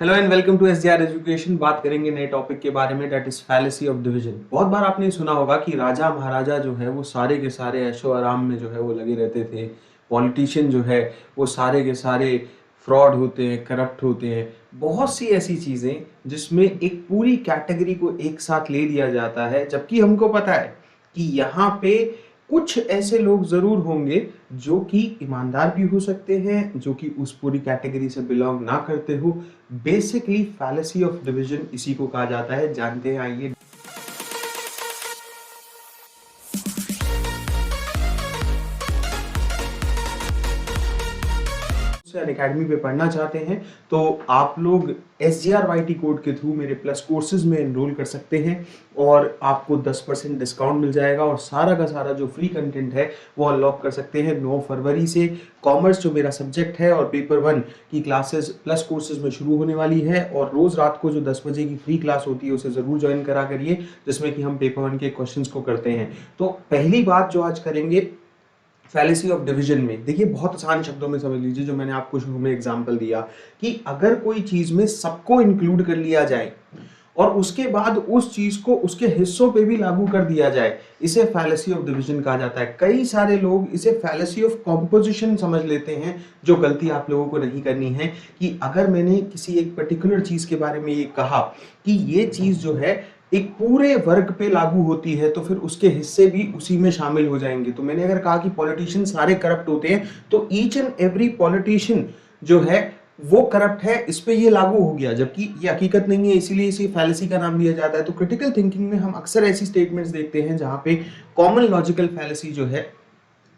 Hello and welcome to SDR education. बात करेंगे नए टॉपिक के बारे में, that is fallacy of division. बहुत बार आपने सुना होगा कि राजा महाराजा जो है वो सारे के सारे ऐशो आराम में जो है वो लगे रहते थे। पॉलिटिशियन जो है वो सारे के सारे फ्रॉड होते हैं, करप्ट होते हैं। बहुत सी ऐसी चीजें जिसमें एक पूरी कैटेगरी को एक साथ ले लिया जाता है, जबकि हमको पता है कि यहाँ पे कुछ ऐसे लोग जरूर होंगे जो कि ईमानदार भी हो सकते हैं, जो कि उस पूरी कैटेगरी से बिलोंग ना करते हो। बेसिकली फैलेसी ऑफ डिवीजन इसी को कहा जाता है। जानते हैं, आइए। अकेडमी पे पढ़ना चाहते हैं तो आप लोग SGRYT कोड के थ्रू मेरे प्लस कोर्सेज में एनरोल कर सकते हैं और आपको 10% डिस्काउंट मिल जाएगा और सारा का सारा जो फ्री कंटेंट है वो अनलॉक कर सकते हैं 9 फरवरी से। कॉमर्स जो मेरा सब्जेक्ट है और पेपर 1 की क्लासेस प्लस कोर्सेज में शुरू होने वाली है और रोज रात को जो 10 बजे की फ्री क्लास होती है उसे जरूर ज्वाइन करा करिए, जिसमें कि हम पेपर 1 के क्वेश्चंस को करते हैं। तो पहली बात जो आज करेंगे फैलेसी ऑफ डिवीजन में, देखिए बहुत आसान शब्दों में समझ लीजिए, जो मैंने आपको शुरू में एग्जांपल दिया कि अगर कोई चीज में सबको इंक्लूड कर लिया जाए और उसके बाद उस चीज को उसके हिस्सों पे भी लागू कर दिया जाए, इसे फैलेसी ऑफ डिवीजन कहा जाता है। कई सारे लोग इसे फैलेसी ऑफ कॉम्पोजिशन समझ लेते हैं, जो गलती आप लोगों को नहीं करनी है कि अगर मैंने किसी एक पर्टिकुलर चीज के बारे में ये कहा कि ये चीज जो है एक पूरे वर्ग पे लागू होती है तो फिर उसके हिस्से भी उसी में शामिल हो जाएंगे। तो मैंने अगर कहा कि पॉलिटिशियन सारे करप्ट होते हैं तो ईच एंड एवरी पॉलिटिशियन जो है वो करप्ट है, इस पे ये लागू हो गया, जबकि ये हकीकत नहीं है, इसीलिए इसे फैलेसी का नाम दिया जाता है। तो क्रिटिकल थिंकिंग में हम अक्सर ऐसी स्टेटमेंट्स देखते हैं जहां पे कॉमन लॉजिकल फैलेसी जो है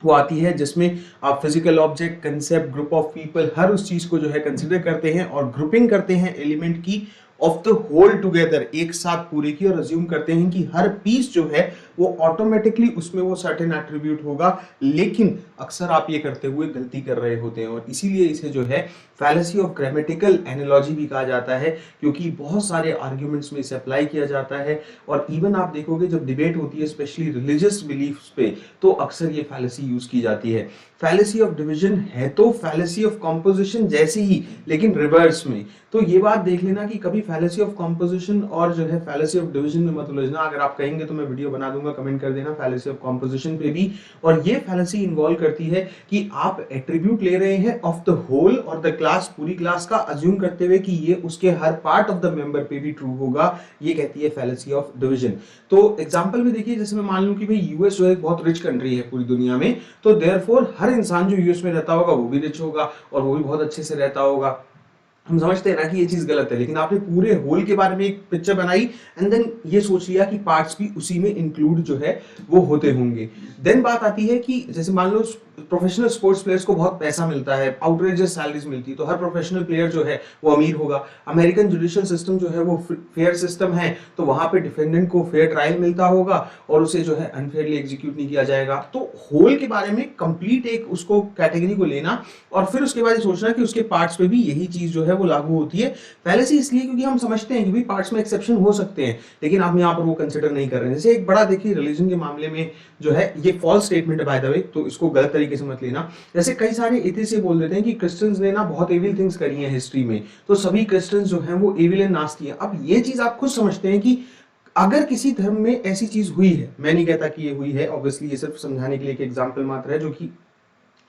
वो आती है, जिसमें आप physical object, concept, group of people, हर उस चीज को जो है कंसिडर करते हैं और ग्रुपिंग करते हैं एलिमेंट की ऑफ द होल टुगेदर, एक साथ पूरे की, और अज्यूम करते हैं कि हर पीस जो है वो ऑटोमेटिकली उसमें वो सर्टेन एट्रीब्यूट होगा। लेकिन अक्सर आप ये करते हुए गलती कर रहे होते हैं और इसीलिए इसे जो है फैलेसी ऑफ ग्रामेटिकल एनालॉजी भी कहा जाता है, क्योंकि बहुत सारे आर्ग्यूमेंट्स में इसे अप्लाई किया जाता है। और इवन आप देखोगे जब डिबेट होती है स्पेशली रिलीजियस बिलीफ्स पे, तो अक्सर ये फैलेसी यूज की जाती है। फैलेसी ऑफ डिवीजन है तो फैलेसी ऑफ कॉम्पोजिशन जैसी ही, लेकिन रिवर्स में। तो ये बात देख लेना कि कभी फैलेसी ऑफ कॉम्पोजिशन और जो है फैलेसी ऑफ डिवीजन में मत उलझना। अगर आप कहेंगे तो मैं वीडियो बना दूंगा, कमेंट कर देना फैलेसी ऑफ कॉम्पोजिशन पे भी। और ये फैलेसी इन्वॉल्व करती है कि आप एट्रीब्यूट ले रहे हैं ऑफ द होल और द क्लास, पूरी क्लास का, अज्यूम करते हुए कि ये उसके हर पार्ट ऑफ द मेंबर पे भी ट्रू होगा। ये कहती है फैलेसी ऑफ डिवीजन। तो एग्जांपल में देखिए, जैसे मैं मान लूं कि भाई यूएस जो है बहुत रिच कंट्री है पूरी दुनिया में, तो देयरफॉर हर इंसान जो यूएस में रहता होगा वो भी रिच होगा और वो भी बहुत अच्छे से रहता होगा। हम समझते हैं ना कि ये चीज गलत है, लेकिन आपने पूरे होल के बारे में एक पिक्चर बनाई एंड देन ये सोच लिया कि पार्ट्स भी उसी में इंक्लूड जो है वो होते होंगे। देन बात आती है कि जैसे मान लो प्रोफेशनल स्पोर्ट्स प्लेयर्स को बहुत पैसा मिलता है, आउटरेजियस सैलरीज मिलती है, तो हर प्रोफेशनल प्लेयर जो है वो अमीर होगा। अमेरिकन जुडिशियल सिस्टम जो है वो फेयर सिस्टम है, तो वहां पे डिफेंडेंट को फेयर ट्रायल मिलता होगा और उसे जो है अनफेयरली एग्जीक्यूट नहीं किया जाएगा। तो होल के बारे में कंप्लीट एक उसको कैटेगरी को लेना और फिर उसके बाद ये सोचना कि उसके पार्ट्स पे भी यही चीज जो है वो लागू होती है। फैलेसी इसलिए क्योंकि हम समझते हैं कि भाई पार्ट्स में एक्सेप्शन हो सकते हैं, लेकिन हम यहाँ पर वो कंसिडर नहीं कर रहे हैं। जैसे एक बड़ा देखिए रिलीजन के मामले में जो है ये फॉल्स स्टेटमेंट है बाय द वे, तो इसको गलत तरीके से मत लेना। जैसे कई सारे एथिस्ट ये बोल देते हैं कि क्रिश्चियंस ने ना बहुत एविल थिंग्स करी हैं हिस्ट्री में, तो सभी क्रिश्चियंस जो हैं वो एविल एंड नास्टी हैं। अब ये चीज आप खुद समझते हैं कि अगर किसी धर्म में ऐसी चीज हुई है, मैं नहीं कहता कि ये हुई है, ऑब्वियसली ये सिर्फ समझाने के लिए एक एग्जांपल मात्र है जो कि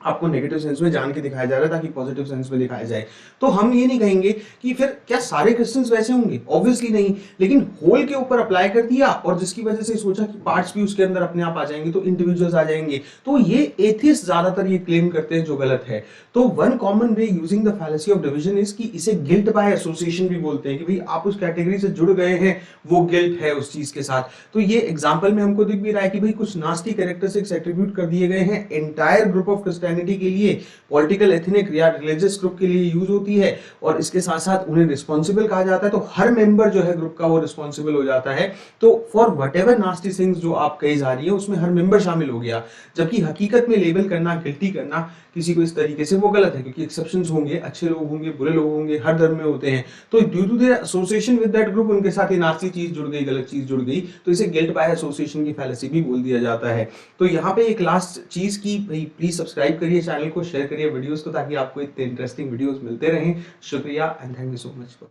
आपको नेगेटिव सेंस में जान के दिखाया जा रहा है ताकि पॉजिटिव सेंस में दिखाया जाए। तो हम ये नहीं कहेंगे कि फिर क्या सारे क्रिश्चियंस वैसे होंगे, ऑब्वियसली नहीं, लेकिन होल के ऊपर अप्लाई कर दिया और जिसकी वजह से सोचा कि पार्ट्स भी उसके अंदर अपने आप आ जाएंगे, तो इंडिविजुअल्स आ जाएंगे। तो ये एथिस्ट ज्यादातर ये क्लेम करते हैं, जो गलत है। तो one common way using the fallacy of division is कि इसे गिल्ट बाय एसोसिएशन भी बोलते हैं, कि भाई आप उस कैटेगरी से जुड़ गए हैं, वो गिल्ट है उस चीज के साथ। तो ये एग्जाम्पल में हमको दिख भी रहा है कि भाई कुछ नास्टी कैरेक्टरिस्टिक्स एट्रीब्यूट कर दिए गए हैं एंटायर ग्रुप ऑफ क्रिश्चियनिटी के लिए, पॉलिटिकल, एथनिक या रिलीजियस ग्रुप के लिए यूज होती है और इसके साथ साथ उन्हें रिस्पॉन्सिबल कहा जाता है। तो हर मेंबर जो है ग्रुप का वो रिस्पॉन्सिबल हो जाता है। तो फॉर व्हाटएवर नास्टी थिंग्स जो आप कही जा रही है उसमें हर मेंबर शामिल हो गया, जबकि हकीकत में लेबल करना, गिल्टी करना किसी को इस तरीके से वो गलत है, क्योंकि एक्सेप्शंस होंगे, अच्छे लोग होंगे, बुरे लोग होंगे, हर धर्म में होते हैं। तो due to their association with that group उनके साथ ये नास्टी चीज जुड़ गई, गलत चीज जुड़ गई, तो इसे गिल्ट बाय एसोसिएशन की फैलेसी भी बोल दिया जाता है। तो यहाँ पे एक लास्ट चीज की, भाई प्लीज सब्सक्राइब करिए चैनल को, शेयर करिए वीडियोस को, ताकि आपको इतने इंटरेस्टिंग वीडियोस मिलते रहें। शुक्रिया and thank you so much.